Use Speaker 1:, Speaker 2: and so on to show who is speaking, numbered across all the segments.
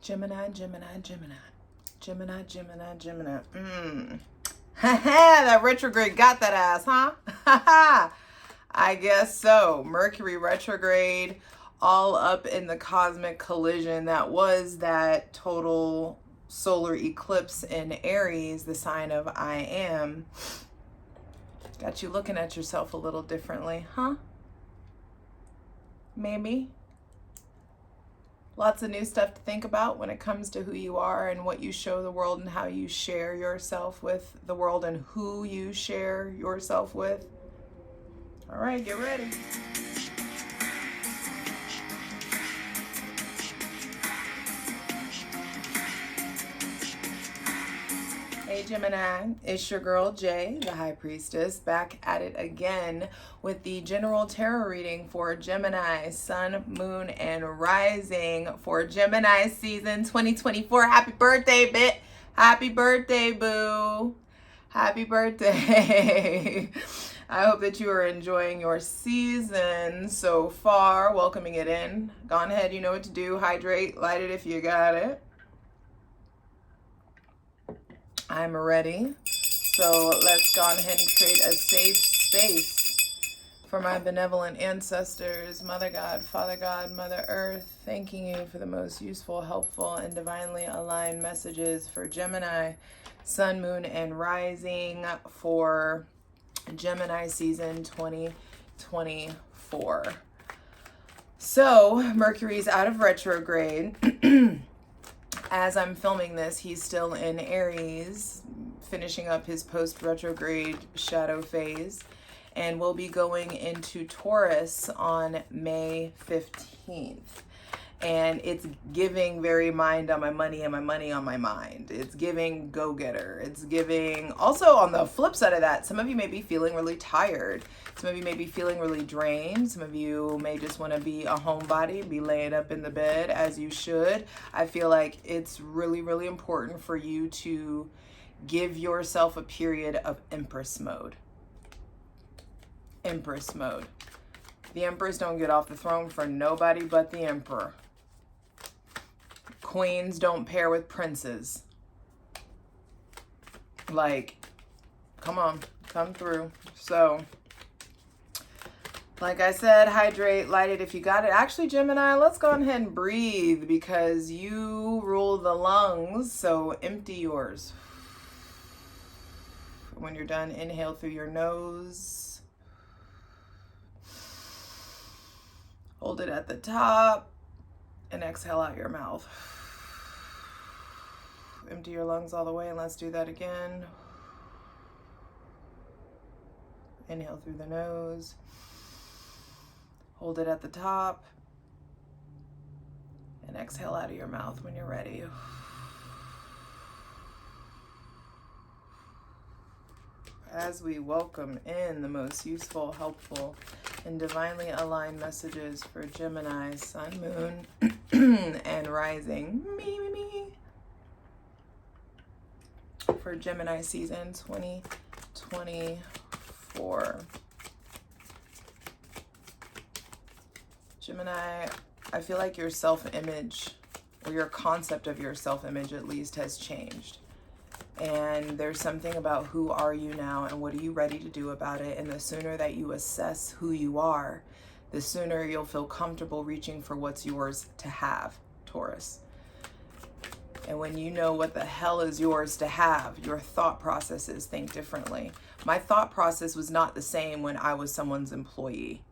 Speaker 1: Gemini, Gemini, Gemini. Gemini, Gemini, Gemini. That retrograde got that ass, huh? I guess so. Mercury retrograde, all up in the cosmic collision that was that total solar eclipse in Aries, the sign of I am. Got you looking at yourself a little differently, huh? Maybe. Lots of new stuff to think about when it comes to who you are and what you show the world and how you share yourself with the world and who you share yourself with. All right, get ready. Hey Gemini, it's your girl Jay, the High Priestess, back at it again with the general tarot reading for Gemini, Sun, Moon, and Rising for Gemini season 2024. Happy birthday, bit. Happy birthday, boo. Happy birthday. I hope that you are enjoying your season so far, welcoming it in. Go on ahead, you know what to do. Hydrate, light it if you got it. I'm ready. So let's go on ahead and create a safe space for my benevolent ancestors, Mother God, Father God, Mother Earth, thanking you for the most useful, helpful, and divinely aligned messages for Gemini, Sun, Moon, and Rising for Gemini season 2024. So Mercury's out of retrograde. As I'm filming this, he's still in Aries, finishing up his post-retrograde shadow phase, and will be going into Taurus on May 15th. And it's giving very mind on my money and my money on my mind. It's giving go-getter. It's giving, also on the flip side of that, some of you may be feeling really tired. Some of you may be feeling really drained. Some of you may just want to be a homebody, be laying up in the bed as you should. I feel like it's really, really important for you to give yourself a period of Empress mode. Empress mode. The Empress don't get off the throne for nobody but the Emperor. Queens don't pair with princes. Like, come on, come through. So, like I said, hydrate, light it if you got it. Actually, Gemini, let's go ahead and breathe because you rule the lungs. So empty yours. When you're done, inhale through your nose. Hold it at the top and exhale out your mouth. Empty your lungs all the way, and let's do that again. Inhale through the nose. Hold it at the top and exhale out of your mouth when you're ready. As we welcome in the most useful, helpful, and divinely aligned messages for Gemini, Sun, Moon, and Rising. Me. For Gemini season 2024. Gemini, I feel like your self-image, or your concept of your self-image at least, has changed. And there's something about who are you now and what are you ready to do about it. And the sooner that you assess who you are, the sooner you'll feel comfortable reaching for what's yours to have, Taurus. And when you know what the hell is yours to have, your thought processes think differently. My thought process was not the same when I was someone's employee.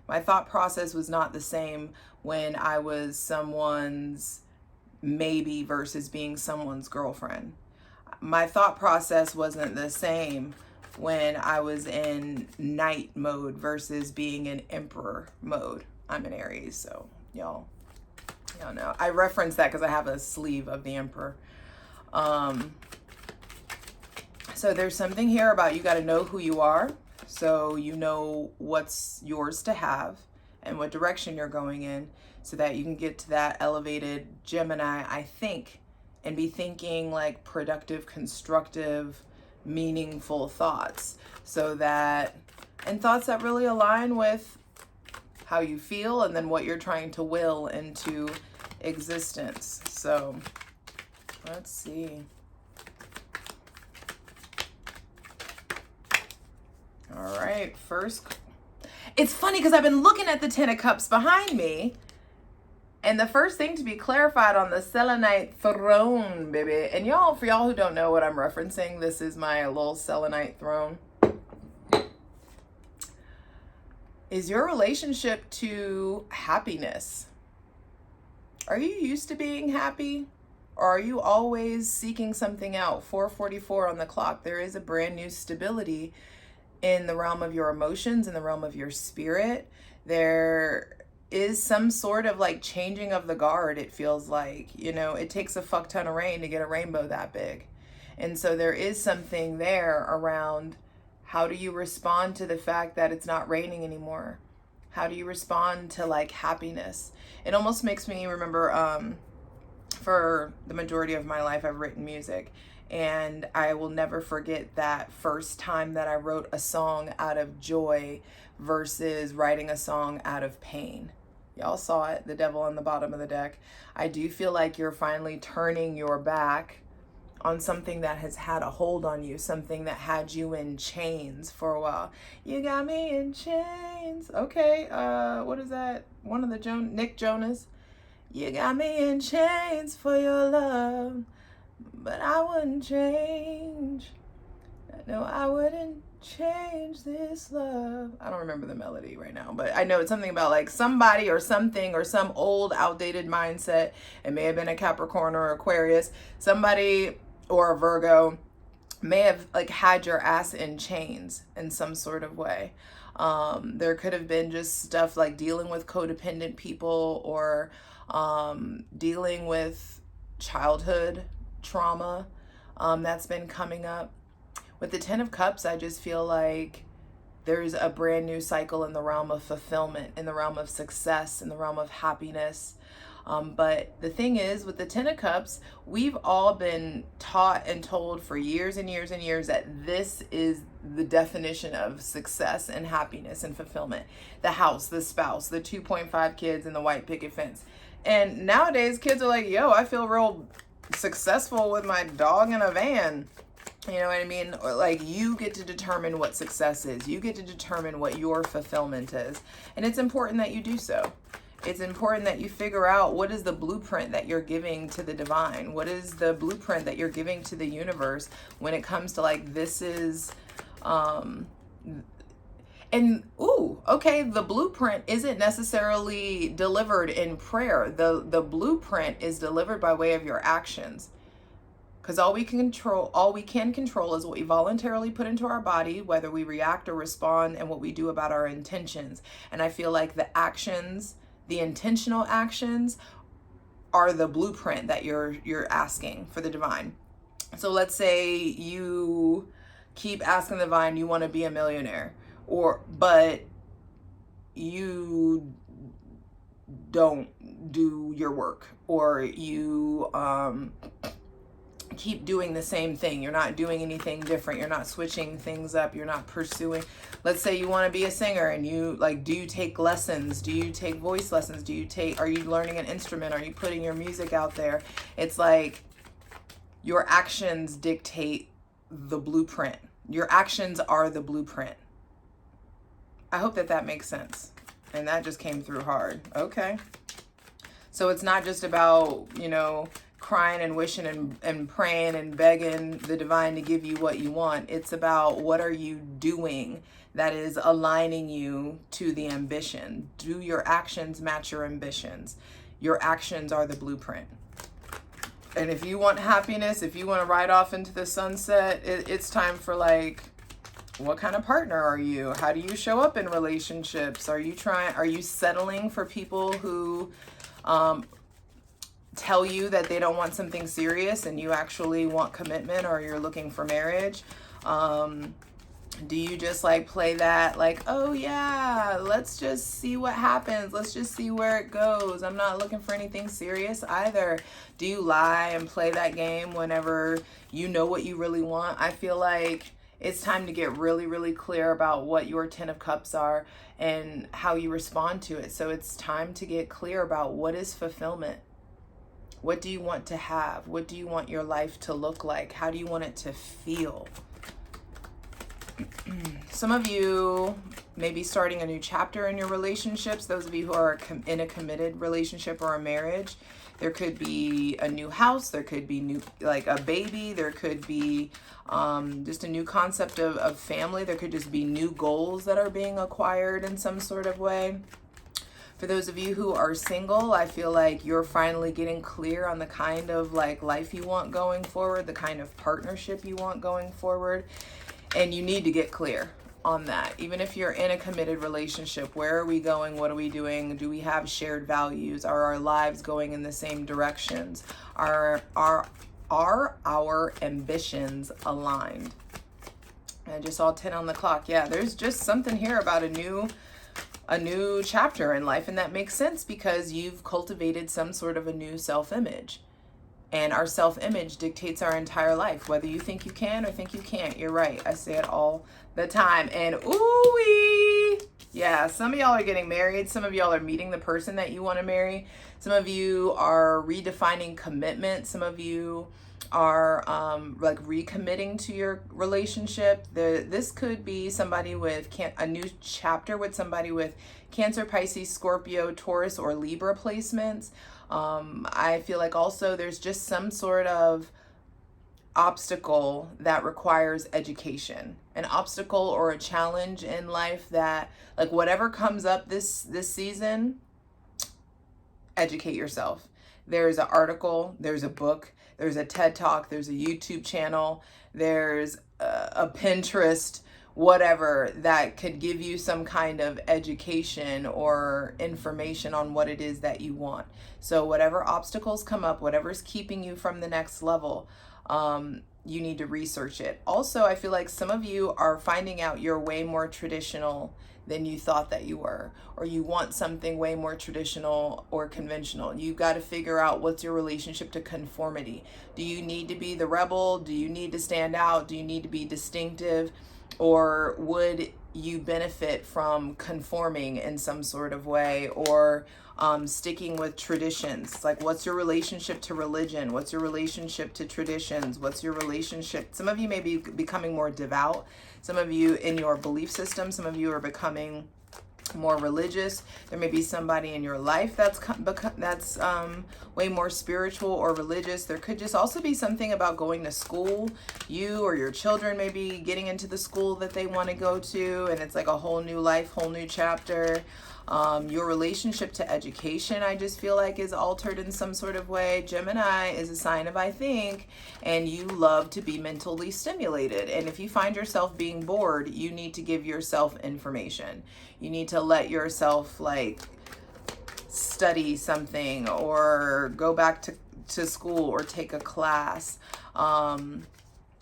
Speaker 1: My thought process was not the same when I was someone's maybe versus being someone's girlfriend. My thought process wasn't the same when I was in knight mode versus being in emperor mode. I'm in Aries, so y'all know. I reference that because I have a sleeve of the emperor. So there's something here about you got to know who you are, so you know what's yours to have and what direction you're going in, so that you can get to that elevated Gemini, I think, and be thinking like productive, constructive, meaningful thoughts, so that, and thoughts that really align with how you feel and then what you're trying to will into existence. So let's see. All right, first. It's funny because I've been looking at the Ten of Cups behind me, and the first thing to be clarified on the selenite throne, baby. And y'all, for y'all who don't know what I'm referencing, this is my little selenite throne. Is your relationship to happiness. Are you used to being happy? Or are you always seeking something out? 4:44 on the clock. There is a brand new stability in the realm of your emotions, in the realm of your spirit. There is some sort of like changing of the guard, it feels like. You know, it takes a fuck ton of rain to get a rainbow that big. And so there is something there around how do you respond to the fact that it's not raining anymore? How do you respond to like happiness? It almost makes me remember, for the majority of my life, I've written music. And I will never forget that first time that I wrote a song out of joy versus writing a song out of pain. Y'all saw it, the devil on the bottom of the deck. I do feel like you're finally turning your back on something that has had a hold on you, something that had you in chains for a while. You got me in chains. Okay, what is that? One of the Nick Jonas. You got me in chains for your love. But I wouldn't change. No, I wouldn't change this love. I don't remember the melody right now, but I know it's something about like somebody or something or some old outdated mindset. It may have been a Capricorn or Aquarius. Somebody or a Virgo may have like had your ass in chains in some sort of way. There could have been just stuff like dealing with codependent people or dealing with childhood trauma that's been coming up. With the Ten of Cups, I just feel like there's a brand new cycle in the realm of fulfillment, in the realm of success, in the realm of happiness. But the thing is, with the Ten of Cups, we've all been taught and told for years and years and years that this is the definition of success and happiness and fulfillment. The house, the spouse, the 2.5 kids, and the white picket fence. And nowadays, kids are like, yo, I feel real successful with my dog in a van. You know what I mean? Or like, you get to determine what success is. You get to determine what your fulfillment is. And it's important that you do so. It's important that you figure out what is the blueprint that you're giving to the divine. What is the blueprint that you're giving to the universe when it comes to like, this is, and ooh, okay, the blueprint isn't necessarily delivered in prayer. The blueprint is delivered by way of your actions. Because all we can control is what we voluntarily put into our body, whether we react or respond, and what we do about our intentions. And I feel like the actions, the intentional actions, are the blueprint that you're asking for the divine. So let's say you keep asking the divine, you want to be a millionaire, but you don't do your work, or you keep doing the same thing. You're not doing anything different. You're not switching things up. You're not pursuing. Let's say you want to be a singer, and you like, do you take lessons? Do you take voice lessons? Are you learning an instrument? Are you putting your music out there? It's like your actions dictate the blueprint. Your actions are the blueprint. I hope that makes sense. And that just came through hard. Okay. So it's not just about, crying and wishing and praying and begging the divine to give you what you want. It's about, what are you doing that is aligning you to the ambition? Do your actions match your ambitions? Your actions are the blueprint. And if you want happiness, if you want to ride off into the sunset, it's time for like, what kind of partner are you? How do you show up in relationships? Are you settling for people who tell you that they don't want something serious and you actually want commitment, or you're looking for marriage? Do you just like play that like, oh yeah, let's just see what happens, let's just see where it goes, I'm not looking for anything serious either? Do you lie and play that game whenever you know what you really want? I feel like it's time to get really, really clear about what your Ten of Cups are and how you respond to it. So it's time to get clear about what is fulfillment. What do you want to have? What do you want your life to look like? How do you want it to feel? Some of you may be starting a new chapter in your relationships. Those of you who are in a committed relationship or a marriage, there could be a new house. There could be new, like a baby. There could be just a new concept of family. There could just be new goals that are being acquired in some sort of way. For those of you who are single, I feel like you're finally getting clear on the kind of like life you want going forward, the kind of partnership you want going forward. And you need to get clear on that. Even if you're in a committed relationship, where are we going? What are we doing? Do we have shared values? Are our lives going in the same directions? Are our ambitions aligned? I just saw 10 on the clock. Yeah, there's just something here about a new chapter in life, and that makes sense because you've cultivated some sort of a new self-image. And our self-image dictates our entire life, whether you think you can or think you can't. You're right. I say it all the time. And ooh-wee! Yeah, some of y'all are getting married. Some of y'all are meeting the person that you want to marry. Some of you are redefining commitment. Some of you are like recommitting to your relationship. This could be somebody with a new chapter with somebody with Cancer, Pisces, Scorpio, Taurus, or Libra placements. I feel like also there's just some sort of obstacle that requires education, an obstacle or a challenge in life that, like, whatever comes up this season, educate yourself. There's an article, there's a book, there's a TED Talk, there's a YouTube channel, there's a Pinterest, whatever, that could give you some kind of education or information on what it is that you want. So whatever obstacles come up, whatever's keeping you from the next level, you need to research it. Also, I feel like some of you are finding out you're way more traditional than you thought that you were, or you want something way more traditional or conventional. You've got to figure out what's your relationship to conformity. Do you need to be the rebel? Do you need to stand out? Do you need to be distinctive? Or would you benefit from conforming in some sort of way, or sticking with traditions? Like, what's your relationship to religion? What's your relationship to traditions? What's your relationship? Some of you may be becoming more devout. Some of you in your belief system, some of you are becoming more religious. There may be somebody in your life that's way more spiritual or religious. There could just also be something about going to school. You or your children may be getting into the school that they want to go to, and it's like a whole new life, whole new chapter. Your relationship to education, I just feel like, is altered in some sort of way. Gemini is a sign of I think, and you love to be mentally stimulated. And if you find yourself being bored, you need to give yourself information. You need to let yourself, like, study something or go back to school or take a class.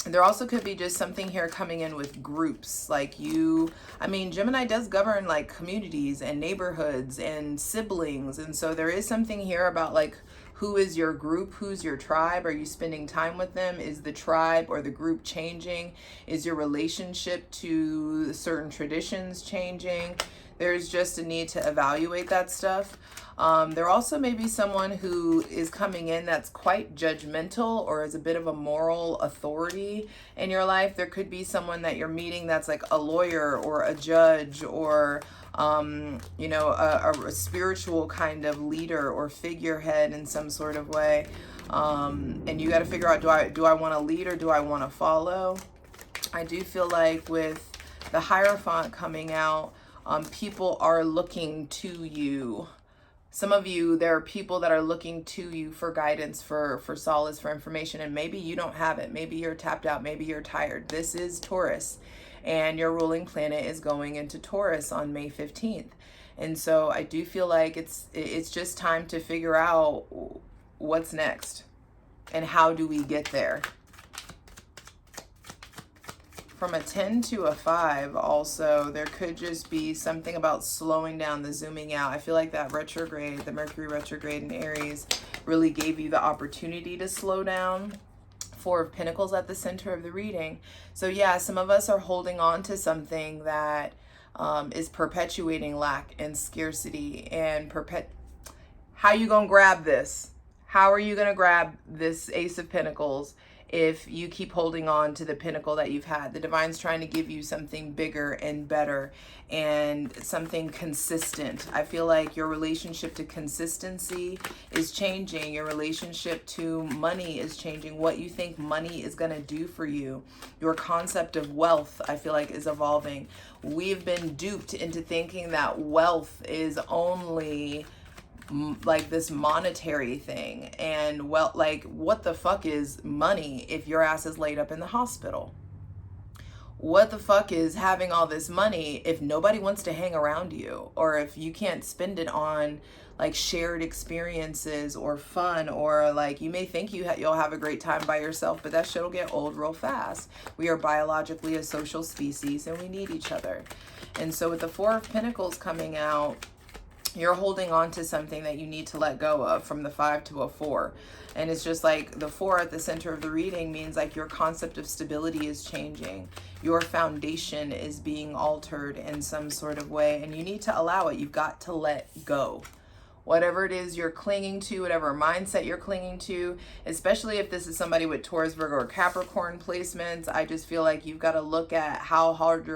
Speaker 1: There also could be just something here coming in with groups. Like Gemini does govern like communities and neighborhoods and siblings. And so there is something here about like, who is your group? Who's your tribe? Are you spending time with them? Is the tribe or the group changing? Is your relationship to certain traditions changing? There's just a need to evaluate that stuff. There also may be someone who is coming in that's quite judgmental or is a bit of a moral authority in your life. There could be someone that you're meeting that's like a lawyer or a judge or a spiritual kind of leader or figurehead in some sort of way. And you got to figure out, do I want to lead or do I want to follow? I do feel like with the Hierophant coming out, people are looking to you. Some of you, there are people that are looking to you for guidance, for solace, for information, and maybe you don't have it. Maybe you're tapped out. Maybe you're tired. This is Taurus, and your ruling planet is going into Taurus on May 15th. And so I do feel like it's just time to figure out what's next and how do we get there. From a 10 to a 5 also, there could just be something about slowing down, the zooming out. I feel like that retrograde, the Mercury retrograde in Aries, really gave you the opportunity to slow down. 4 of Pentacles at the center of the reading. So yeah, some of us are holding on to something that is perpetuating lack and scarcity and how you gonna grab this? How are you going to grab this Ace of Pentacles if you keep holding on to the pinnacle that you've had? The Divine's trying to give you something bigger and better and something consistent. I feel like your relationship to consistency is changing. Your relationship to money is changing. What you think money is going to do for you. Your concept of wealth, I feel like, is evolving. We've been duped into thinking that wealth is only like this monetary thing, and well, like, what the fuck is money if your ass is laid up in the hospital? What the fuck is having all this money if nobody wants to hang around you, or if you can't spend it on like shared experiences or fun, or like you may think you'll have a great time by yourself, but that shit'll get old real fast. We are biologically a social species and we need each other. And so with the Four of Pentacles coming out, you're holding on to something that you need to let go of, from the 5 to a 4. And it's just like the 4 at the center of the reading means like your concept of stability is changing. Your foundation is being altered in some sort of way, and you need to allow it. You've got to let go. Whatever it is you're clinging to, whatever mindset you're clinging to, especially if this is somebody with Taurus, Virgo, or Capricorn placements, I just feel like you've got to look at how hard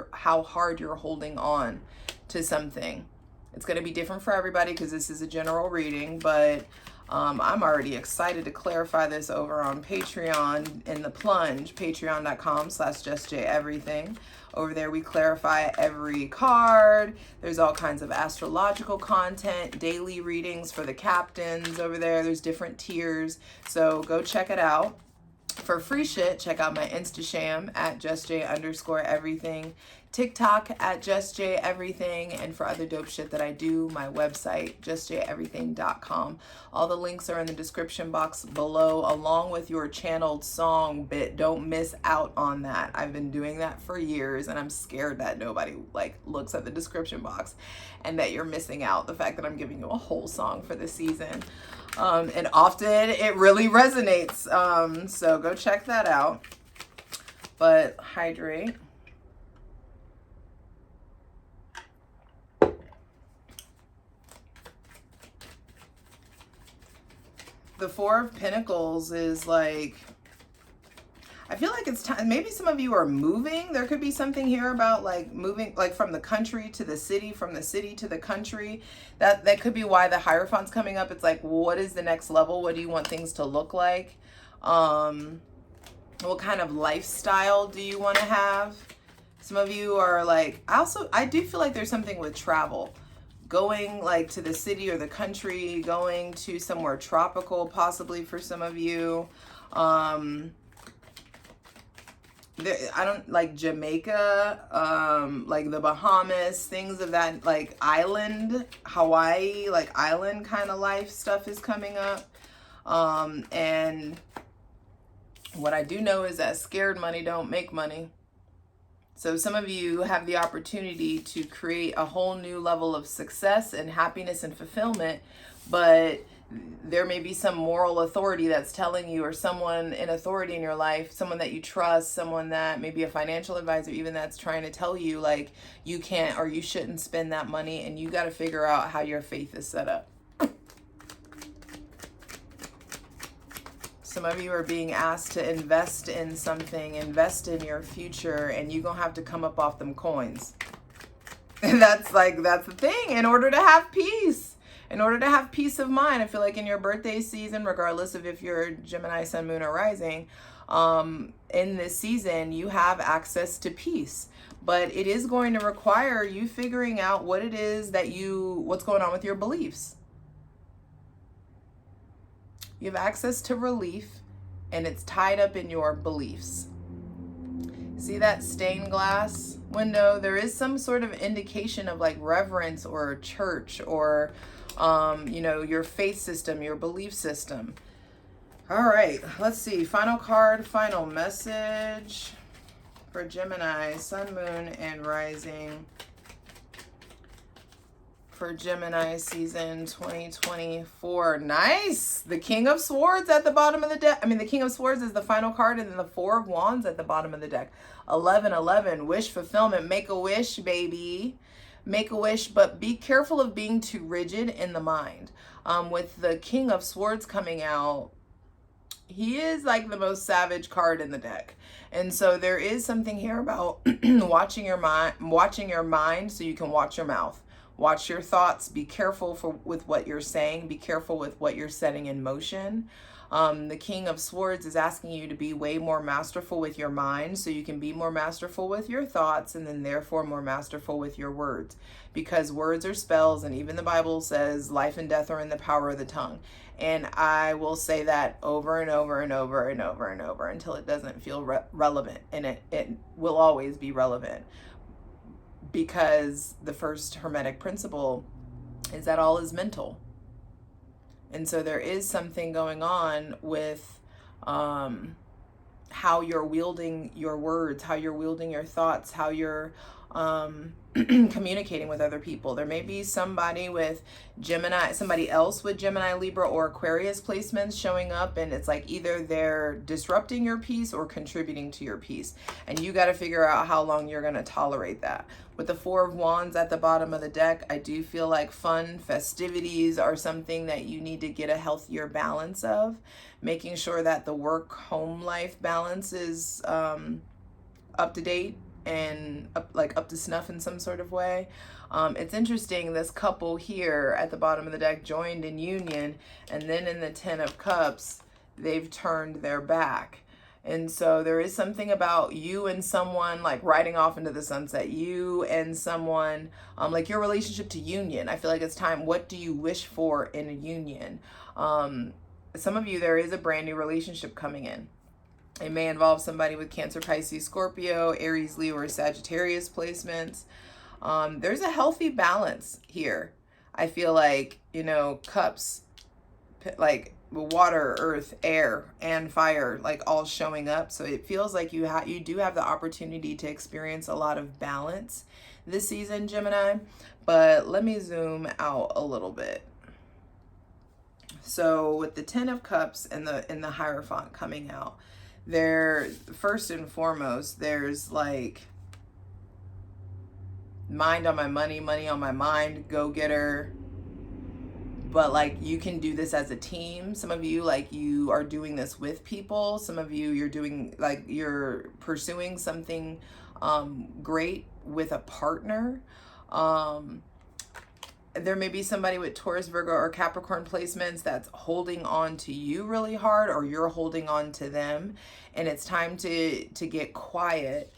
Speaker 1: you're holding on to something. It's going to be different for everybody because this is a general reading, but I'm already excited to clarify this over on Patreon in the plunge, patreon.com/JustJEverything. Over there, we clarify every card. There's all kinds of astrological content, daily readings for the captains over there. There's different tiers, so go check it out. For free shit, check out my Instasham at JustJ_everything, TikTok at JustJEverything, and for other dope shit that I do, my website, JustJEverything.com. All the links are in the description box below, along with your channeled song bit. Don't miss out on that. I've been doing that for years, and I'm scared that nobody like looks at the description box and that you're missing out. The fact that I'm giving you a whole song for the season. And often it really resonates. So go check that out. But hydrate. The Four of Pentacles is like, I feel like it's time. Maybe some of you are moving. There could be something here about like moving, like from the country to the city, from the city to the country. That could be why the Hierophant's coming up. It's like, what is the next level? What do you want things to look like? What kind of lifestyle do you want to have? Some of you are like, I do feel like there's something with travel. Going like to the city or the country, going to somewhere tropical, possibly for some of you. I don't like Jamaica, like the Bahamas, things of that, like island, Hawaii, like island kind of life stuff is coming up. And what I do know is that scared money don't make money. So some of you have the opportunity to create a whole new level of success and happiness and fulfillment, but there may be some moral authority that's telling you, or someone in authority in your life, someone that you trust, someone that may be a financial advisor even, that's trying to tell you like you can't or you shouldn't spend that money, and you got to figure out how your faith is set up. Some of you are being asked to invest in something, invest in your future, and you're going to have to come up off them coins. And that's the thing. In order to have peace, in order to have peace of mind, I feel like in your birthday season, regardless of if you're Gemini, Sun, Moon, or Rising, in this season, you have access to peace. But it is going to require you figuring out what it is that what's going on with your beliefs. You have access to relief, and it's tied up in your beliefs. See that stained glass window? There is some sort of indication of like reverence or church or, your faith system, your belief system. All right, let's see. Final card, final message for Gemini, Sun, Moon, and Rising. For Gemini season 2024. Nice. The King of Swords at the bottom of the deck. The King of Swords is the final card, and then the Four of Wands at the bottom of the deck. 1111. Wish fulfillment. Make a wish, baby. make a wish, but be careful of being too rigid in the mind. With the King of Swords coming out, he is like the most savage card in the deck. And so there is something here about watching your mind so you can watch your mouth. Watch your thoughts. Be careful with what you're saying. Be careful with what you're setting in motion. The King of Swords is asking you to be way more masterful with your mind so you can be more masterful with your thoughts, and then therefore more masterful with your words. Because words are spells, and even the Bible says life and death are in the power of the tongue. And I will say that over and over and over and over and over until it doesn't feel relevant. And it will always be relevant. Because the first Hermetic principle is that all is mental. And so there is something going on with how you're wielding your words, how you're wielding your thoughts, how you're communicating with other people. There may be somebody with Gemini, somebody else with Gemini, Libra, or Aquarius placements showing up, and it's like either they're disrupting your peace or contributing to your peace. And you got to figure out how long you're going to tolerate that. With the Four of Wands at the bottom of the deck, I do feel like fun festivities are something that you need to get a healthier balance of, making sure that the work-home life balance is up to date and up to snuff in some sort of way. It's interesting, this couple here at the bottom of the deck joined in union, and then in the Ten of Cups, they've turned their back. And so there is something about you and someone like riding off into the sunset, you and someone, like your relationship to union. I feel like it's time. What do you wish for in a union? Some of you, there is a brand new relationship coming in. It may involve somebody with Cancer, Pisces, Scorpio, Aries, Leo, or Sagittarius placements. There's a healthy balance here. I feel like, you know, cups, like water, earth, air, and fire, like all showing up. So it feels like you do have the opportunity to experience a lot of balance this season, Gemini. But let me zoom out a little bit. So with the Ten of Cups and the Hierophant coming out, there, first and foremost, there's like mind on my money, money on my mind, go-getter. But like you can do this as a team. Some of you, like, you are doing this with people. Some of you, you're doing, like, you're pursuing something great with a partner. There may be somebody with Taurus, Virgo, or Capricorn placements that's holding on to you really hard, or you're holding on to them. And it's time to get quiet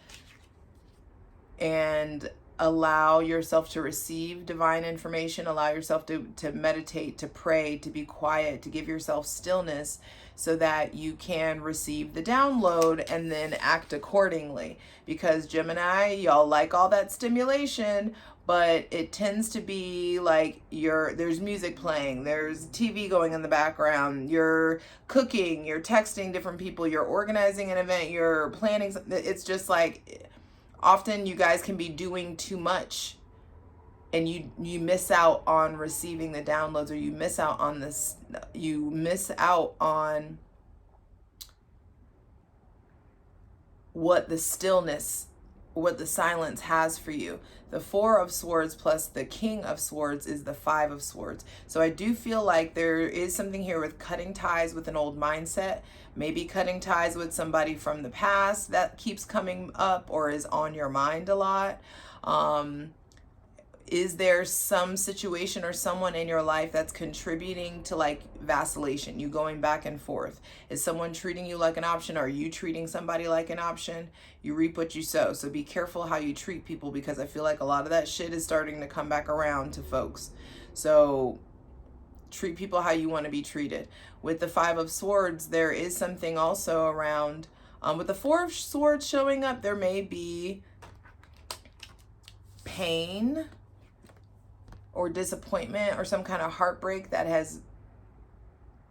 Speaker 1: and allow yourself to receive divine information, allow yourself to meditate, to pray, to be quiet, to give yourself stillness so that you can receive the download and then act accordingly. Because Gemini, y'all like all that stimulation, but it tends to be like there's music playing, there's TV going in the background, you're cooking, you're texting different people, you're organizing an event, you're planning something. It's just like, often you guys can be doing too much and you miss out on receiving the downloads, or you miss out on this, you miss out on what the stillness, what the silence has for you. The Four of Swords plus the King of Swords is the Five of Swords. So I do feel like there is something here with cutting ties with an old mindset, maybe cutting ties with somebody from the past that keeps coming up or is on your mind a lot. Is there some situation or someone in your life that's contributing to like vacillation, you going back and forth? Is someone treating you like an option? Are you treating somebody like an option? You reap what you sow. So be careful how you treat people, because I feel like a lot of that shit is starting to come back around to folks. So treat people how you want to be treated. With the Five of Swords, there is something also around, with the Four of Swords showing up, there may be pain or disappointment or some kind of heartbreak that has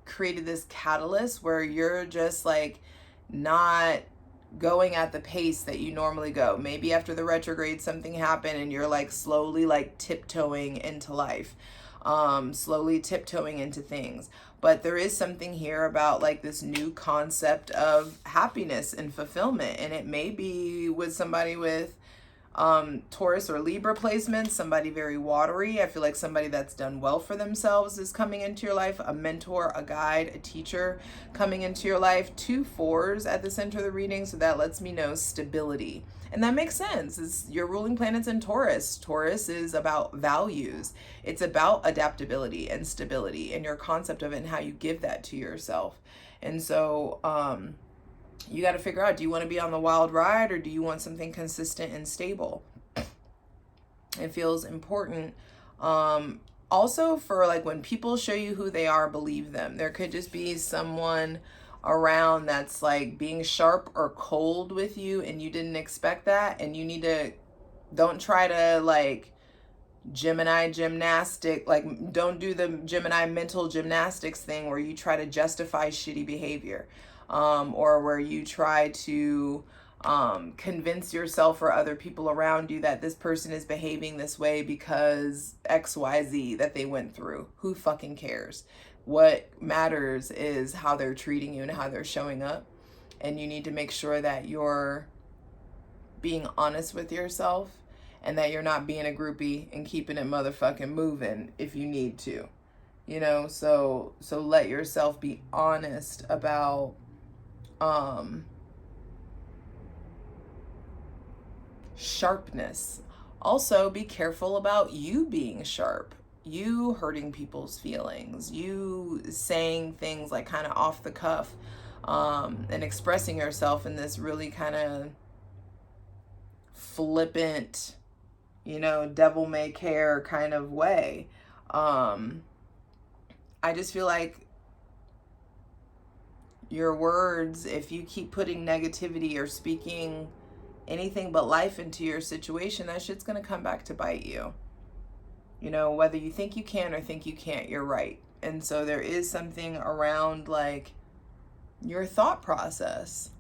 Speaker 1: created this catalyst where you're just like not going at the pace that you normally go. Maybe after the retrograde something happened and you're like slowly like tiptoeing into life, slowly tiptoeing into things. But there is something here about like this new concept of happiness and fulfillment, and it may be with somebody with Taurus or Libra placements, somebody very watery. I feel like somebody that's done well for themselves is coming into your life. A mentor, a guide, a teacher coming into your life. 2 4s at the center of the reading, so that lets me know stability. And that makes sense. It's your ruling planet's in Taurus. Taurus is about values. It's about adaptability and stability and your concept of it and how you give that to yourself. And so, you got to figure out, do you want to be on the wild ride or do you want something consistent and stable? It feels important. Also for like when people show you who they are, believe them. There could just be someone around that's like being sharp or cold with you and you didn't expect that, and you need to, don't try to like Gemini gymnastic, like don't do the Gemini mental gymnastics thing where you try to justify shitty behavior. Or where you try to convince yourself or other people around you that this person is behaving this way because XYZ that they went through. Who fucking cares? What matters is how they're treating you and how they're showing up. And you need to make sure that you're being honest with yourself and that you're not being a groupie and keeping it motherfucking moving if you need to. You know, so let yourself be honest about sharpness. Also, be careful about you being sharp, you hurting people's feelings, you saying things like kind of off the cuff, and expressing yourself in this really kind of flippant, you know, devil may care kind of way. I just feel like your words, if you keep putting negativity or speaking anything but life into your situation, that shit's gonna come back to bite you. You know, whether you think you can or think you can't, you're right. And so there is something around like your thought process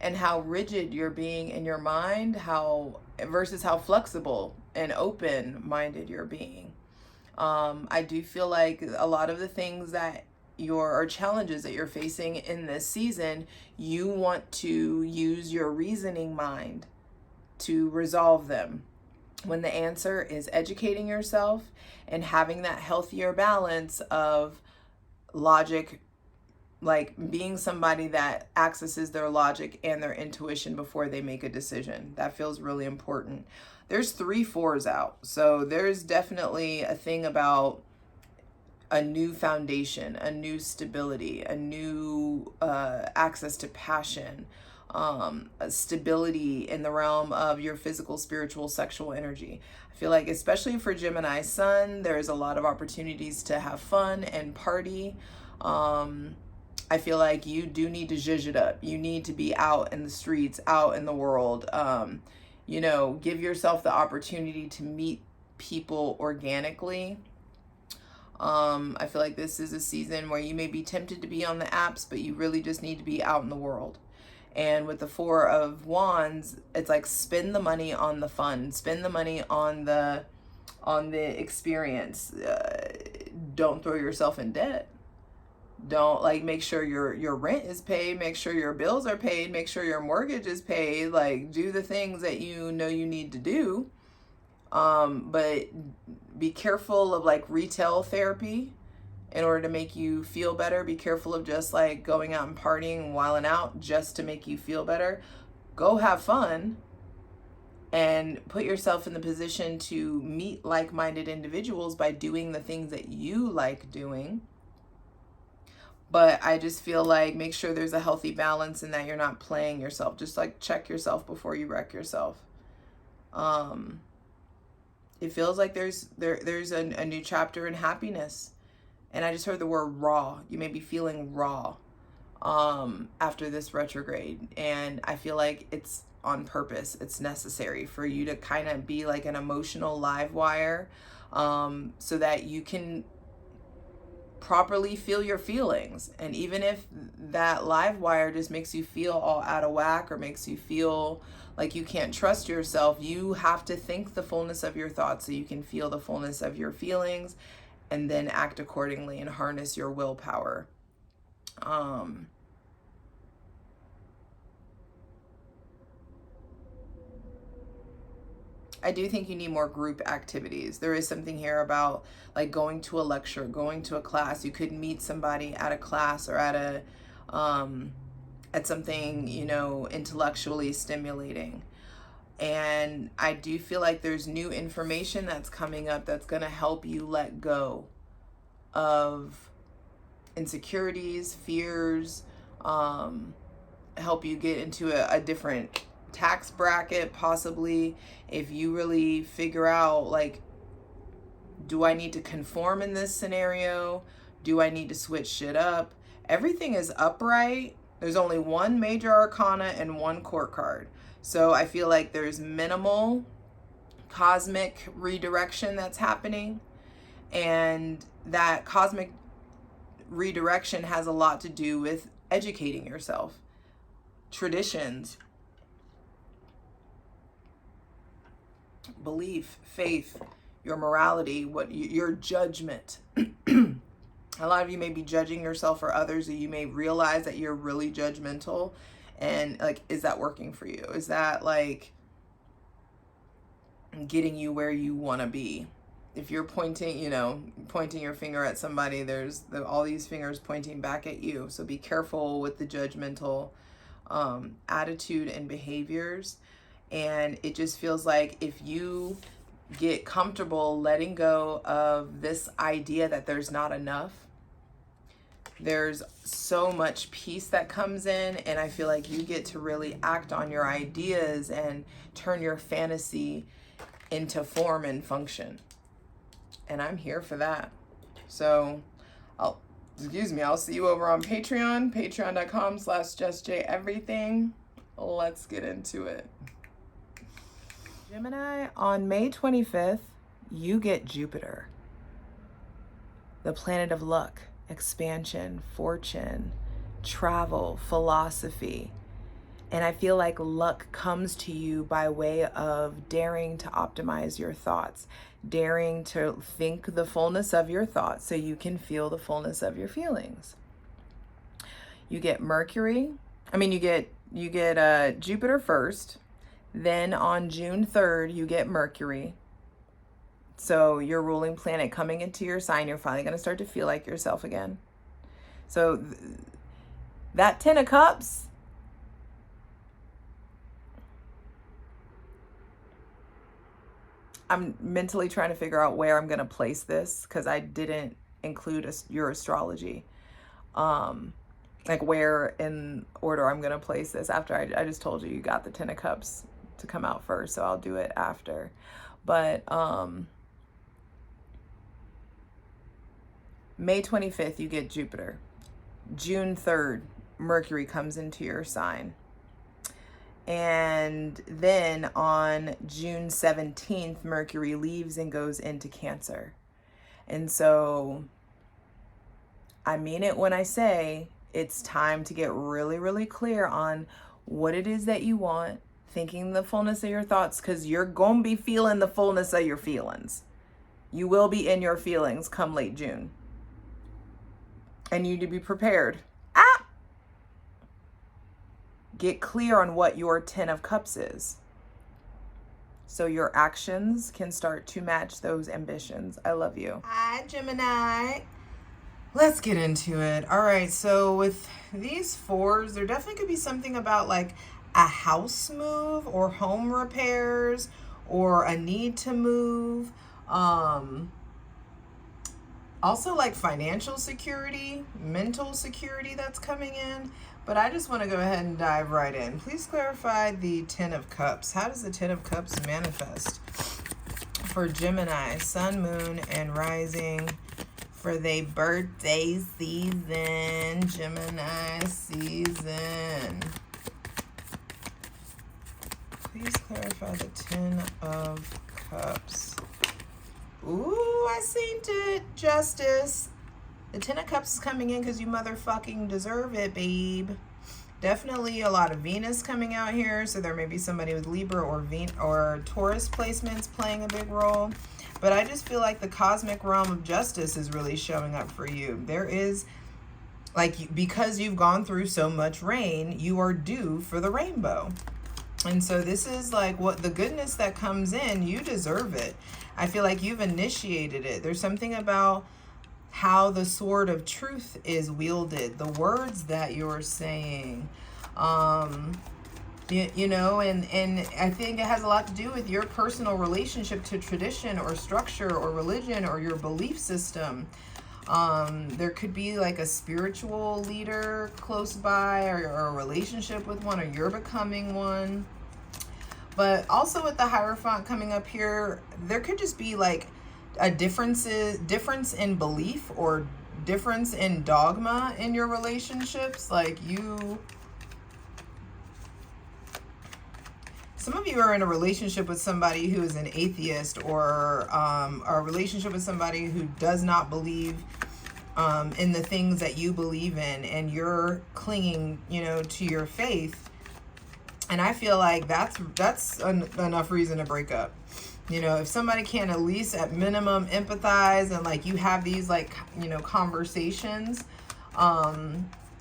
Speaker 1: and how rigid you're being in your mind, how versus how flexible and open-minded you're being. I do feel like a lot of the things that or challenges that you're facing in this season, you want to use your reasoning mind to resolve them, when the answer is educating yourself and having that healthier balance of logic, like being somebody that accesses their logic and their intuition before they make a decision. That feels really important. There's 3 4s out, so there's definitely a thing about a new foundation, a new stability, a new access to passion, a stability in the realm of your physical, spiritual, sexual energy. I feel like, especially for Gemini Sun, there's a lot of opportunities to have fun and party. I feel like you do need to zhuzh it up. You need to be out in the streets, out in the world. You know, give yourself the opportunity to meet people organically. I feel like this is a season where you may be tempted to be on the apps, but you really just need to be out in the world. And with the 4 of Wands, it's like spend the money on the fun, spend the money on the experience. Don't throw yourself in debt. Don't, like, make sure your rent is paid, make sure your bills are paid, make sure your mortgage is paid. Like, do the things that you know you need to do. But be careful of like retail therapy in order to make you feel better. Be careful of just like going out and partying and wilding out just to make you feel better. Go have fun and put yourself in the position to meet like-minded individuals by doing the things that you like doing. But I just feel like make sure there's a healthy balance and that you're not playing yourself. Just like check yourself before you wreck yourself. It feels like there's a new chapter in happiness. And I just heard the word raw. You may be feeling raw after this retrograde. And I feel like it's on purpose. It's necessary for you to kind of be like an emotional live wire, so that you can properly feel your feelings. And even if that live wire just makes you feel all out of whack or makes you feel like you can't trust yourself, you have to think the fullness of your thoughts so you can feel the fullness of your feelings and then act accordingly and harness your willpower. I do think you need more group activities. There is something here about like going to a lecture, going to a class. You could meet somebody at a class or at something, you know, intellectually stimulating. And I do feel like there's new information that's coming up that's going to help you let go of insecurities, fears, help you get into a different tax bracket, possibly. If you really figure out, like, do I need to conform in this scenario? Do I need to switch shit up? Everything is upright. There's only one major arcana and one court card. So I feel like there's minimal cosmic redirection that's happening. And that cosmic redirection has a lot to do with educating yourself, traditions, belief, faith, your morality, what your judgment. A lot of you may be judging yourself or others, or you may realize that you're really judgmental. And like, is that working for you? Is that like getting you where you want to be? If you're pointing, you know, pointing your finger at somebody, there's all these fingers pointing back at you. So be careful with the judgmental attitude and behaviors. And it just feels like if you get comfortable letting go of this idea that there's not enough, there's so much peace that comes in, and I feel like you get to really act on your ideas and turn your fantasy into form and function. And I'm here for that. So I'll see you over on Patreon, patreon.com/JustJEverything. Let's get into it. Gemini, on May 25th, you get Jupiter, the planet of luck, expansion, fortune, travel, philosophy. And I feel like luck comes to you by way of daring to optimize your thoughts, daring to think the fullness of your thoughts so you can feel the fullness of your feelings. You get Mercury. You get Jupiter first. Then on June 3rd, you get Mercury. So your ruling planet coming into your sign, you're finally going to start to feel like yourself again. So that 10 of Cups, I'm mentally trying to figure out where I'm going to place this because I didn't include your astrology. Like where in order I'm going to place this after I just told you got the 10 of Cups to come out first, so I'll do it after. But May 25th, you get Jupiter. June 3rd, Mercury comes into your sign. And then on June 17th, Mercury leaves and goes into Cancer. And so I mean it when I say it's time to get really, really clear on what it is that you want, thinking the fullness of your thoughts, because you're going to be feeling the fullness of your feelings. You will be in your feelings come late June. And you need to be prepared. Get clear on what your 10 of Cups is, so your actions can start to match those ambitions. I love you. Hi, Gemini. Let's get into it. All right, so with these fours, there definitely could be something about like a house move or home repairs or a need to move. Also like financial security, mental security that's coming in. But I just want to go ahead and dive right in. Please clarify the 10 of Cups. How does the 10 of Cups manifest for Gemini, Sun, Moon, and Rising for their birthday season, Gemini season? Please clarify the 10 of Cups. Ooh, I seen it, Justice. The 10 of Cups is coming in because you motherfucking deserve it, babe. Definitely a lot of Venus coming out here. So there may be somebody with Libra or Taurus placements playing a big role. But I just feel like the cosmic realm of justice is really showing up for you. There is, like, because you've gone through so much rain, you are due for the rainbow. And so this is like what the goodness that comes in, you deserve it. I feel like you've initiated it. There's something about how the sword of truth is wielded, the words that you're saying, you know, and I think it has a lot to do with your personal relationship to tradition or structure or religion or your belief system. There could be like a spiritual leader close by, or a relationship with one, or you're becoming one. But also with the Hierophant coming up here, there could just be like a difference in belief or difference in dogma in your relationships. Like some of you are in a relationship with somebody who is an atheist, or a relationship with somebody who does not believe in the things that you believe in, and you're clinging, you know, to your faith. And I feel like that's enough reason to break up. You know, if somebody can at least at minimum empathize, and like you have these like, you know, conversations,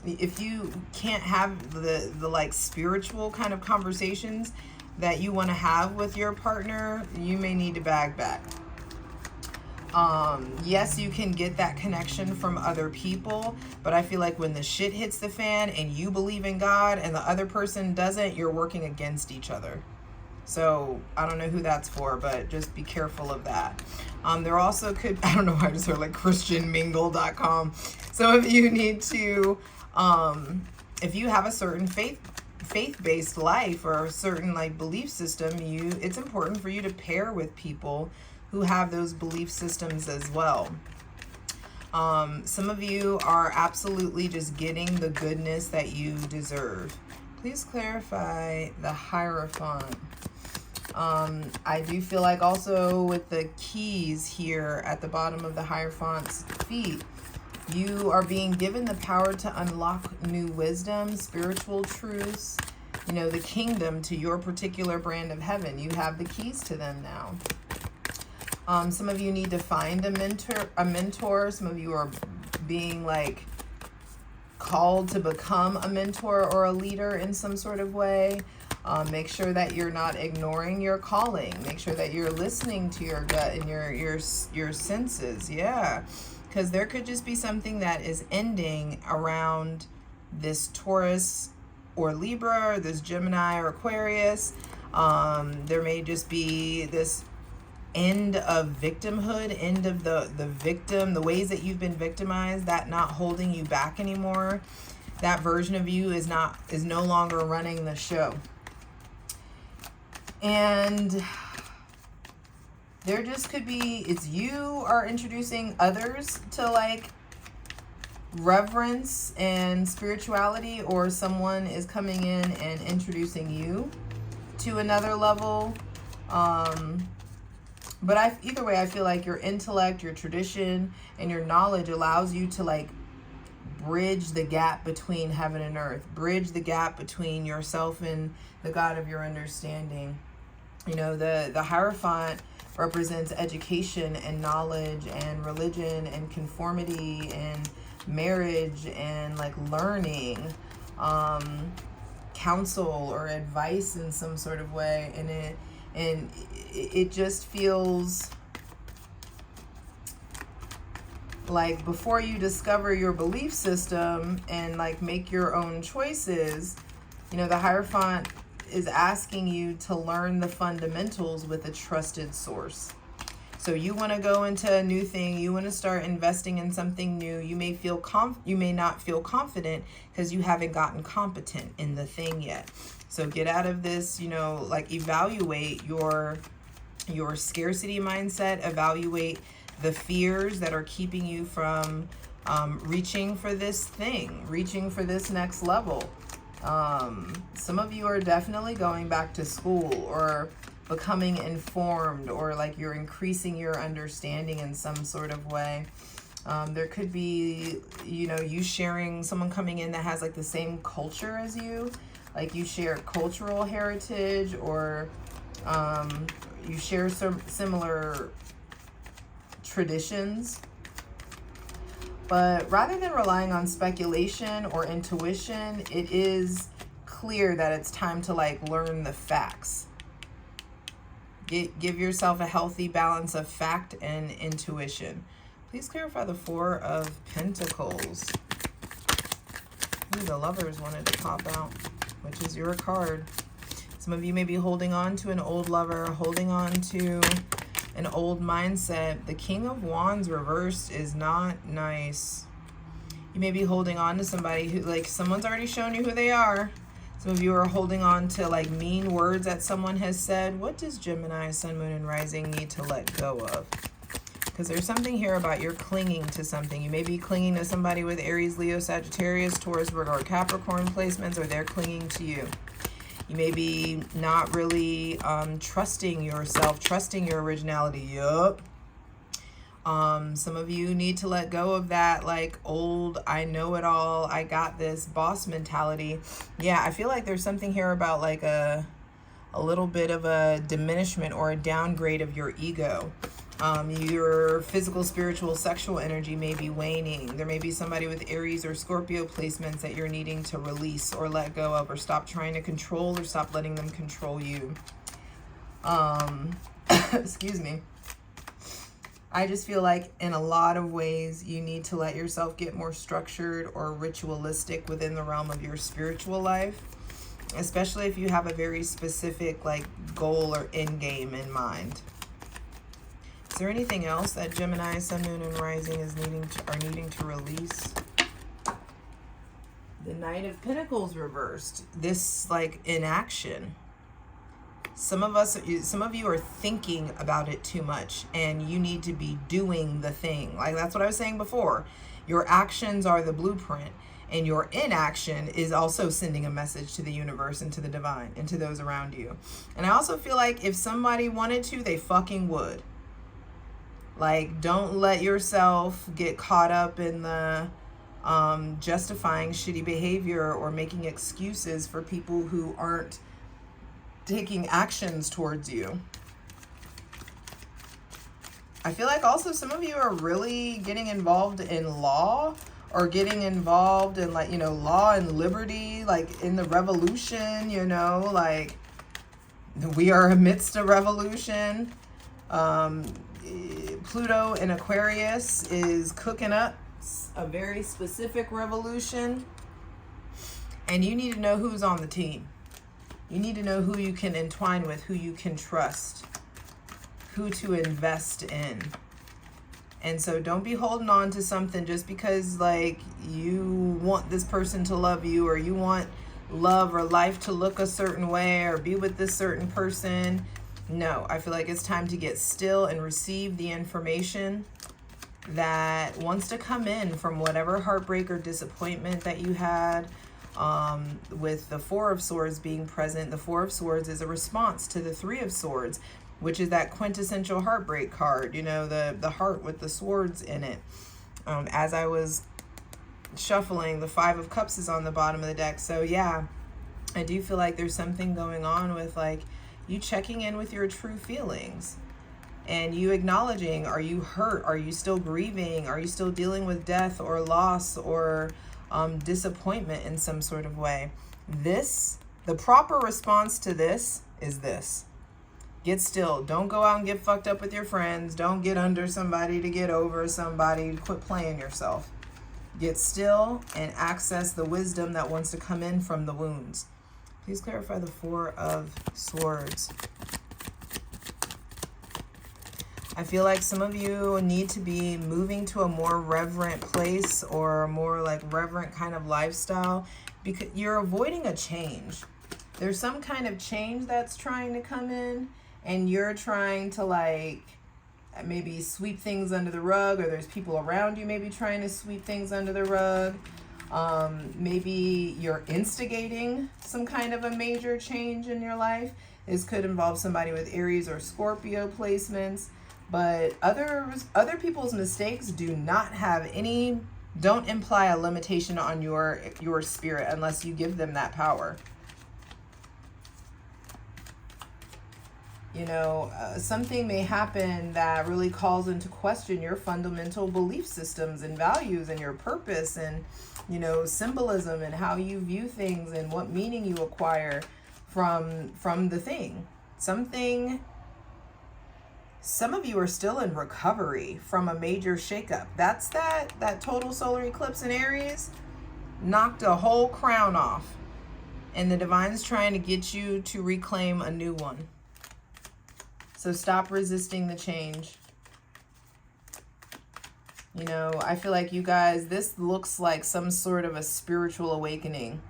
Speaker 1: if you can't have the like spiritual kind of conversations that you want to have with your partner, you may need to bag back. Yes, you can get that connection from other people, but I feel like when the shit hits the fan and you believe in God and the other person doesn't, you're working against each other. So I don't know who that's for, but just be careful of that. There also could, I don't know why I just heard like christianmingle.com. Some of you need to, if you have a certain faith-based life or a certain like belief system, it's important for you to pair with people who have those belief systems as well. Some of you are absolutely just getting the goodness that you deserve. Please clarify the Hierophant. I do feel like also with the keys here at the bottom of the Hierophant's feet, you are being given the power to unlock new wisdom, spiritual truths, you know, the kingdom to your particular brand of heaven. You have the keys to them now. Some of you need to find a mentor. Some of you are being like called to become a mentor or a leader in some sort of way. Make sure that you're not ignoring your calling. Make sure that you're listening to your gut and your senses. Yeah, because there could just be something that is ending around this Taurus or Libra, or this Gemini or Aquarius. There may just be this end of victimhood, end of the victim, the ways that you've been victimized, that not holding you back anymore. That version of you is no longer running the show. And there just could be, it's you are introducing others to like reverence and spirituality, or someone is coming in and introducing you to another level. But either way, I feel like your intellect, your tradition, and your knowledge allows you to like bridge the gap between heaven and earth, bridge the gap between yourself and the God of your understanding. You know, the Hierophant represents education and knowledge and religion and conformity and marriage and like learning, counsel or advice in some sort of way. And it just feels like before you discover your belief system and like make your own choices, you know, the Hierophant is asking you to learn the fundamentals with a trusted source. So you want to go into a new thing, you want to start investing in something new. You may not feel confident because you haven't gotten competent in the thing yet. So get out of this, you know, like evaluate your scarcity mindset, evaluate the fears that are keeping you from reaching for this thing, reaching for this next level. Some of you are definitely going back to school or becoming informed, or like you're increasing your understanding in some sort of way. There could be, you know, you sharing, someone coming in that has like the same culture as you, like you share cultural heritage, or you share some similar traditions. But rather than relying on speculation or intuition, it is clear that it's time to like learn the facts. Give yourself a healthy balance of fact and intuition. Please clarify the Four of Pentacles. Ooh, the Lovers wanted to pop out, which is your card. Some of you may be holding on to an old lover, holding on to an old mindset. The King of Wands reversed is not nice. You may be holding on to somebody who, like, someone's already shown you who they are. Some of you are holding on to like mean words that someone has said. What does Gemini, Sun, Moon, and Rising need to let go of? Because there's something here about you're clinging to something. You may be clinging to somebody with Aries, Leo, Sagittarius, Taurus, Virgo, or Capricorn placements, or they're clinging to you. You may be not really trusting yourself, trusting your originality. Yup. Some of you need to let go of that like old, I know it all, I got this boss mentality. Yeah, I feel like there's something here about like a little bit of a diminishment or a downgrade of your ego. Your physical, spiritual, sexual energy may be waning. There may be somebody with Aries or Scorpio placements that you're needing to release or let go of, or stop trying to control, or stop letting them control you. Excuse me. I just feel like in a lot of ways you need to let yourself get more structured or ritualistic within the realm of your spiritual life, especially if you have a very specific like goal or end game in mind. Is there anything else that Gemini, Sun, Moon, and Rising is needing to release? The Knight of Pentacles reversed. This like inaction. Some of you are thinking about it too much, and you need to be doing the thing. Like, that's what I was saying before. Your actions are the blueprint, and your inaction is also sending a message to the universe and to the divine and to those around you. And I also feel like if somebody wanted to, they fucking would. Like, don't let yourself get caught up in the justifying shitty behavior or making excuses for people who aren't taking actions towards you. I feel like also some of you are really getting involved in law, or getting involved in like, you know, law and liberty, like in the revolution, you know, like we are amidst a revolution. Pluto in Aquarius is cooking up a very specific revolution, and you need to know who's on the team. You need to know who you can entwine with, who you can trust, who to invest in. And so don't be holding on to something just because like you want this person to love you, or you want love or life to look a certain way, or be with this certain person. No, I feel like it's time to get still and receive the information that wants to come in from whatever heartbreak or disappointment that you had. With the Four of Swords being present, the Four of Swords is a response to the Three of Swords, which is that quintessential heartbreak card, you know, the heart with the swords in it. As I was shuffling, the Five of Cups is on the bottom of the deck. So yeah, I do feel like there's something going on with like you checking in with your true feelings, and you acknowledging, are you hurt? Are you still grieving? Are you still dealing with death or loss or disappointment in some sort of way? The proper response to this is this. Get still. Don't go out and get fucked up with your friends. Don't get under somebody to get over somebody. Quit playing yourself. Get still and access the wisdom that wants to come in from the wounds. Please clarify the Four of Swords. I feel like some of you need to be moving to a more reverent place, or a more like reverent kind of lifestyle, because you're avoiding a change. There's some kind of change that's trying to come in, and you're trying to like maybe sweep things under the rug, or there's people around you maybe trying to sweep things under the rug. Maybe you're instigating some kind of a major change in your life. This could involve somebody with Aries or Scorpio placements. But other people's mistakes don't imply a limitation on your spirit unless you give them that power. You know, something may happen that really calls into question your fundamental belief systems and values and your purpose. And you know, symbolism and how you view things and what meaning you acquire from the thing. Some of you are still in recovery from a major shakeup. That's that total solar eclipse in Aries knocked a whole crown off. And the divine's trying to get you to reclaim a new one. So stop resisting the change. You know, I feel like you guys, this looks like some sort of a spiritual awakening.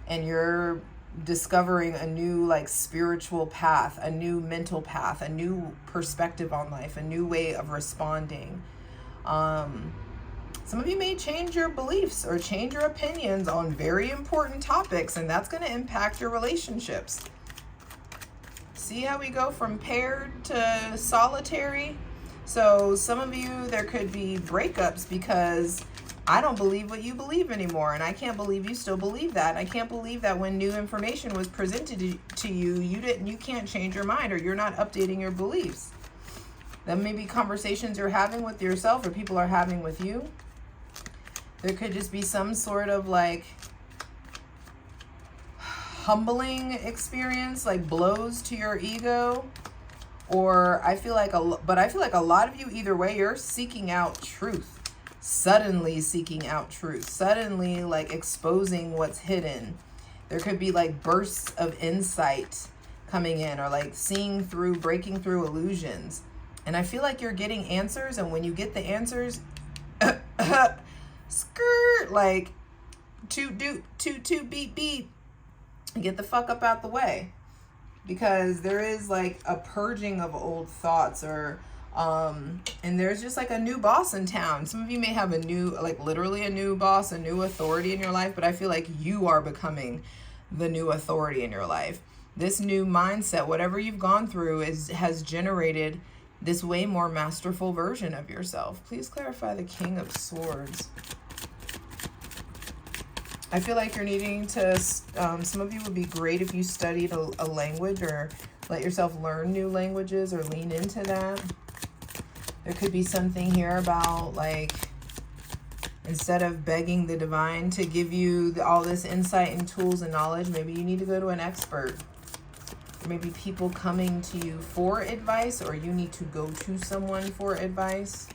Speaker 1: And you're discovering a new like spiritual path, a new mental path, a new perspective on life, a new way of responding. Some of you may change your beliefs or change your opinions on very important topics, and that's going to impact your relationships. See how we go from paired to solitary? So some of you, there could be breakups because I don't believe what you believe anymore, and I can't believe you still believe that. I can't believe that when new information was presented to you, you can't change your mind, or you're not updating your beliefs. That may be conversations you're having with yourself or people are having with you. There could just be some sort of like humbling experience, like blows to your ego. Or I feel like a lot of you, either way, you're seeking out truth. Suddenly seeking out truth, suddenly like exposing what's hidden. There could be like bursts of insight coming in, or like seeing through, breaking through illusions. And I feel like you're getting answers, and when you get the answers, skirt, like toot beep beep, get the fuck up out the way, because there is like a purging of old thoughts, or and there's just like a new boss in town. Some of you may have a new, like literally a new boss, a new authority in your life, but I feel like you are becoming the new authority in your life. This new mindset, whatever you've gone through, has generated this way more masterful version of yourself. Please clarify the King of Swords. I feel like you're needing to, some of you would be great if you studied a language, or let yourself learn new languages, or lean into that. There could be something here about like, instead of begging the divine to give you all this insight and tools and knowledge, maybe you need to go to an expert. Maybe people coming to you for advice, or you need to go to someone for advice.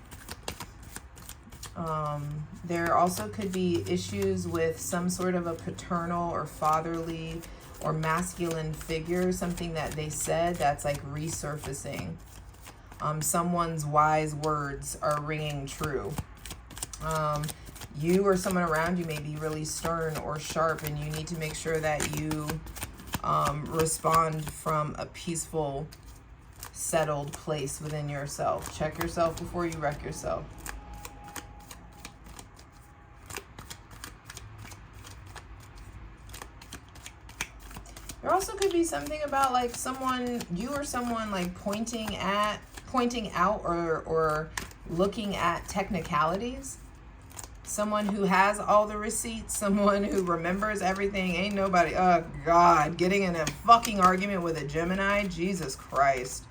Speaker 1: There also could be issues with some sort of a paternal or fatherly or masculine figure, something that they said that's like resurfacing. Someone's wise words are ringing true. You or someone around you may be really stern or sharp, and you need to make sure that you respond from a peaceful, settled place within yourself. Check yourself before you wreck yourself. There also could be something about like someone, you or someone like pointing out or looking at technicalities. Someone who has all the receipts, someone who remembers everything. Ain't nobody, oh God, getting in a fucking argument with a Gemini, Jesus Christ.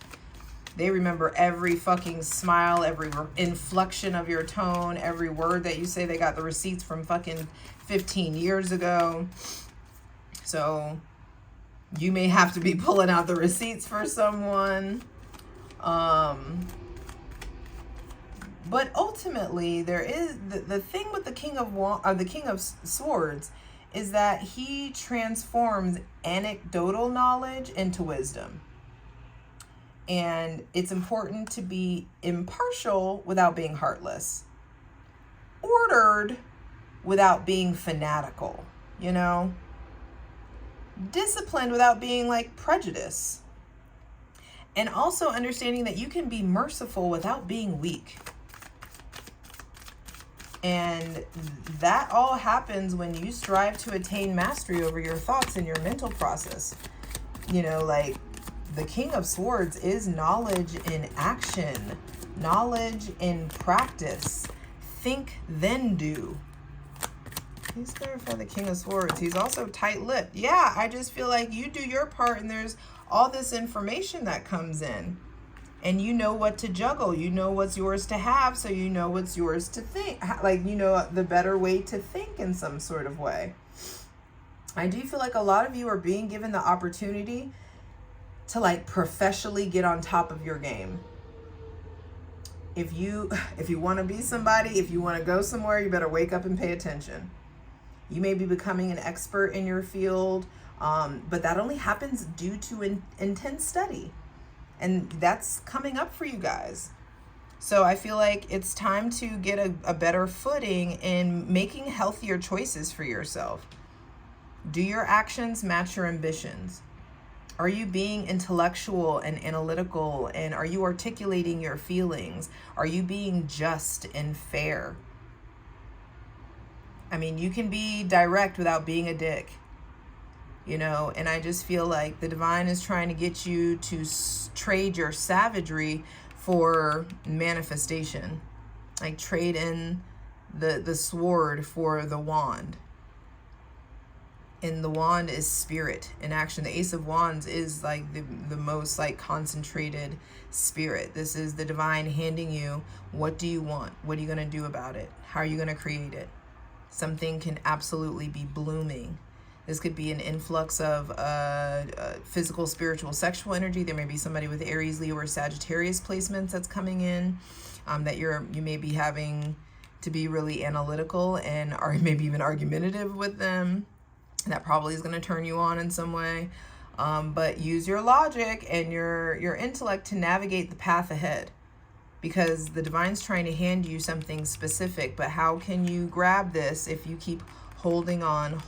Speaker 1: They remember every fucking smile, every inflection of your tone, every word that you say. They got the receipts from fucking 15 years ago. So you may have to be pulling out the receipts for someone. But ultimately, there is the thing with the King of Swords is that he transforms anecdotal knowledge into wisdom. And it's important to be impartial without being heartless. Ordered without being fanatical, you know? Disciplined without being like prejudice. And also understanding that you can be merciful without being weak. And that all happens when you strive to attain mastery over your thoughts and your mental process. You know, like the King of Swords is knowledge in action, knowledge in practice. Think, then do. Please clarify the King of Swords. He's also tight-lipped. Yeah, I just feel like you do your part, and there's all this information that comes in. And you know what to juggle. You know what's yours to have, so you know what's yours to think. Like, you know the better way to think in some sort of way. I do feel like a lot of you are being given the opportunity to like professionally get on top of your game. If you want to be somebody, if you want to go somewhere, you better wake up and pay attention. You may be becoming an expert in your field, but that only happens due to intense study. And that's coming up for you guys. So I feel like it's time to get a better footing in making healthier choices for yourself. Do your actions match your ambitions? Are you being intellectual and analytical, and are you articulating your feelings? Are you being just and fair? I mean, you can be direct without being a dick, you know, and I just feel like the divine is trying to get you to trade your savagery for manifestation. Like trade in the sword for the wand. And the wand is spirit in action. The Ace of Wands is like the most like concentrated spirit. This is the divine handing you, what do you want? What are you going to do about it? How are you going to create it? Something can absolutely be blooming. This could be an influx of physical, spiritual, sexual energy. There may be somebody with Aries, Leo, or Sagittarius placements that's coming in, that you may be having to be really analytical and or maybe even argumentative with them. That probably is going to turn you on in some way. But use your logic and your intellect to navigate the path ahead, because the divine's trying to hand you something specific. But how can you grab this if you keep holding on,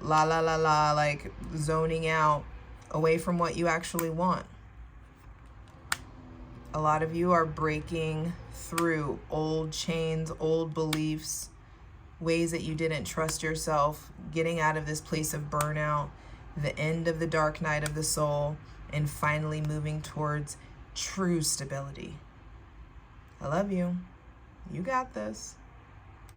Speaker 1: la la la la, like zoning out away from what you actually want? A lot of you are breaking through old chains, old beliefs, ways that you didn't trust yourself, getting out of this place of burnout, the end of the dark night of the soul, and finally moving towards true stability. I love you. You got this.